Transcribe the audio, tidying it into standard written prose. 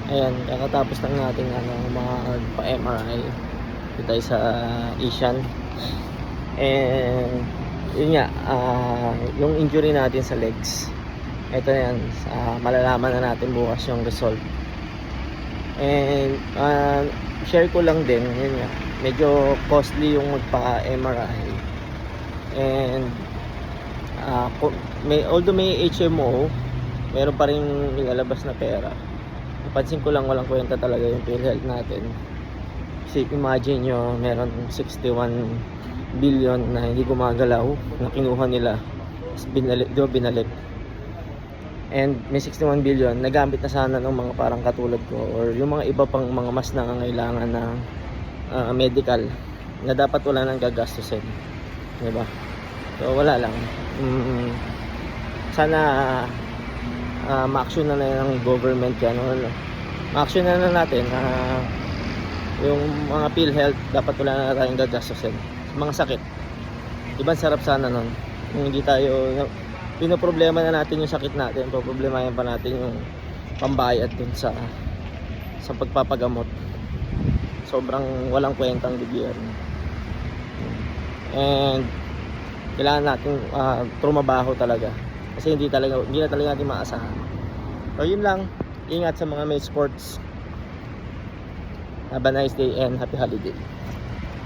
Ayan, kakatapos lang natin mga pa-MRI dito tayo sa Asian. And yun nga, yung injury natin sa legs, ito yan, malalaman na natin bukas yung result. And share ko lang din, yun nga, medyo costly yung magpa-MRI. And although may HMO, meron pa rin nilalabas na pera. Napansin ko lang walang kwenta talaga yung PhilHealth natin. Kasi imagine nyo, meron 61 billion na hindi gumagalaw na kinuha nila, binalik. And may 61 billion nagamit na sana ng mga parang katulad ko or yung mga iba pang mga mas nangangailangan ng medical na dapat wala nang gagastusin, diba? So wala lang, sana ma-action na ng government yan, ma-action na natin yung mga PhilHealth, dapat wala na tayong gagastusin sa mga sakit. Diba sarap sana nun kung hindi tayo pinoproblema na natin yung sakit natin, poproblemahin pa natin yung pambayad dun sa pagpapagamot. Sobrang walang kwentang gobyerno. And kailangan natin trumabaho talaga kasi hindi na talaga natin maasahan. So yun lang, ingat sa mga may sports. Have a nice day and happy holiday.